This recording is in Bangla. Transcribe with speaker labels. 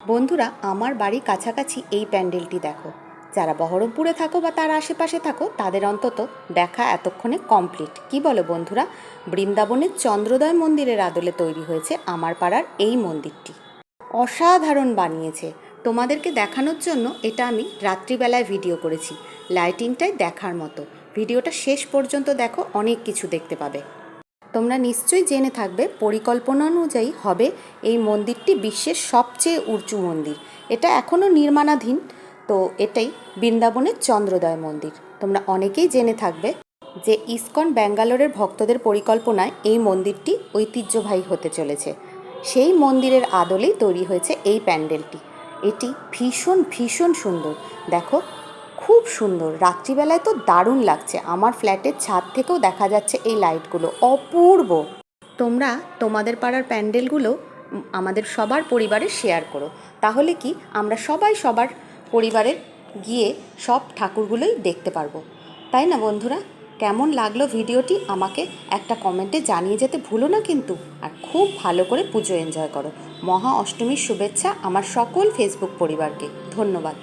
Speaker 1: বন্ধুরা, আমার বাড়ি কাছাকাছি এই প্যান্ডেলটি দেখো। যারা বহরমপুরে থাকো বা তার আশেপাশে থাকো তাদের অন্তত দেখা এতক্ষণে কমপ্লিট। কি বলো বন্ধুরা? বৃন্দাবনের চন্দ্রোদয় মন্দিরের আদলে তৈরি হয়েছে আমার পাড়ার এই মন্দিরটি। অসাধারণ বানিয়েছে। তোমাদেরকে দেখানোর জন্য এটা আমি রাত্রিবেলায় ভিডিও করেছি। লাইটিংটাই দেখার মতো। ভিডিওটা শেষ পর্যন্ত দেখো, অনেক কিছু দেখতে পাবে। তোমরা নিশ্চয়ই জেনে থাকবে পরিকল্পনা অনুযায়ী হবে এই মন্দিরটি বিশ্বের সবচেয়ে উঁচু মন্দির। এটা এখনও নির্মাণাধীন। তো এটাই বৃন্দাবনের চন্দ্রোদয় মন্দির। তোমরা অনেকেই জেনে থাকবে যে ইসকন ব্যাঙ্গালোরের ভক্তদের পরিকল্পনায় এই মন্দিরটি ঐতিহ্যবাহী হতে চলেছে। সেই মন্দিরের আদলেই তৈরি হয়েছে এই প্যান্ডেলটি। এটি ভীষণ ভীষণ সুন্দর। দেখো, খুব সুন্দর। রাত্রিবেলায় তো দারুণ লাগছে। আমার ফ্ল্যাটের ছাদ থেকেও দেখা যাচ্ছে এই লাইটগুলো, অপূর্ব। তোমরা তোমাদের পাড়ার প্যান্ডেলগুলো আমাদের সবার পরিবারে শেয়ার করো। তাহলে কি আমরা সবাই সবার পরিবারে গিয়ে সব ঠাকুরগুলোই দেখতে পারবো, তাই না বন্ধুরা? কেমন লাগলো ভিডিওটি আমাকে একটা কমেন্টে জানিয়ে যেতে ভুলো না কিন্তু। আর খুব ভালো করে পুজো এনজয় করো। মহা অষ্টমীর শুভেচ্ছা আমার সকল ফেসবুক পরিবারকে। ধন্যবাদ।